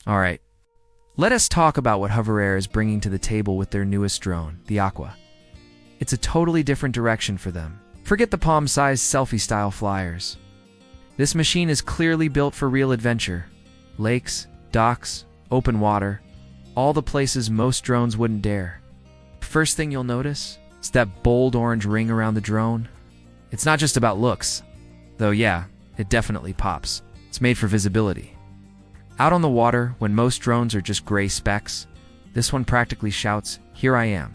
Alright, let us talk about what Hover Air is bringing to the table with their newest drone, the Aqua. It's a totally different direction for them. Forget the palm-sized selfie-style flyers. This machine is clearly built for real adventure. Lakes, docks, open water, all the places most drones wouldn't dare. First thing you'll notice is that bold orange ring around the drone. It's not just about looks, though yeah, it definitely pops. It's made for visibility. Out on the water, when most drones are just gray specks, this one practically shouts, "Here I am."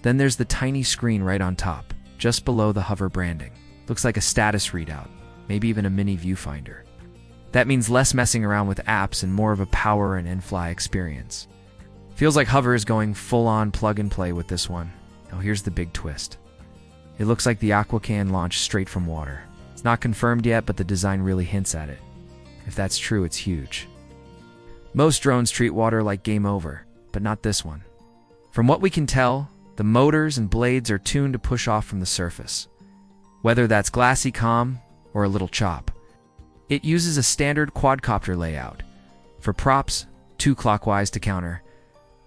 Then there's the tiny screen right on top, just below the hover branding. Looks like a status readout, maybe even a mini viewfinder. That means less messing around with apps and more of a power and in-fly experience. Feels like Hover is going full-on plug-and-play with this one. Now here's the big twist. It looks like the Aqua can launch straight from water. It's not confirmed yet, but the design really hints at it. If that's true, it's huge. Most drones treat water like game over, but not this one. From what we can tell, the motors and blades are tuned to push off from the surface, whether that's glassy calm or a little chop. It uses a standard quadcopter layout. For props, 2 clockwise to counter,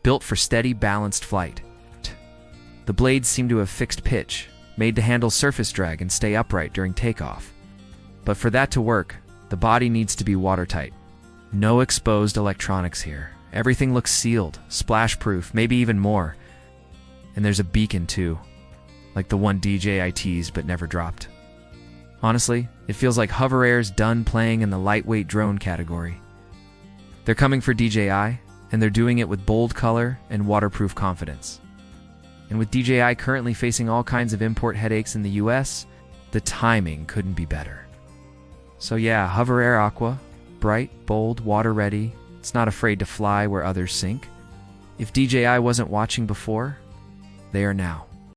built for steady, balanced flight. The blades seem to have fixed pitch, made to handle surface drag and stay upright during takeoff. But for that to work, the body needs to be watertight. No exposed electronics here. Everything looks sealed, splash-proof, maybe even more. And there's a beacon too, like the one DJI teased but never dropped. Honestly, it feels like Hover Air's done playing in the lightweight drone category. They're coming for DJI, and they're doing it with bold color and waterproof confidence. And with DJI currently facing all kinds of import headaches in the US, the timing couldn't be better. So yeah, Hover Air Aqua, bright, bold, water-ready, it's not afraid to fly where others sink. If DJI wasn't watching before, they are now.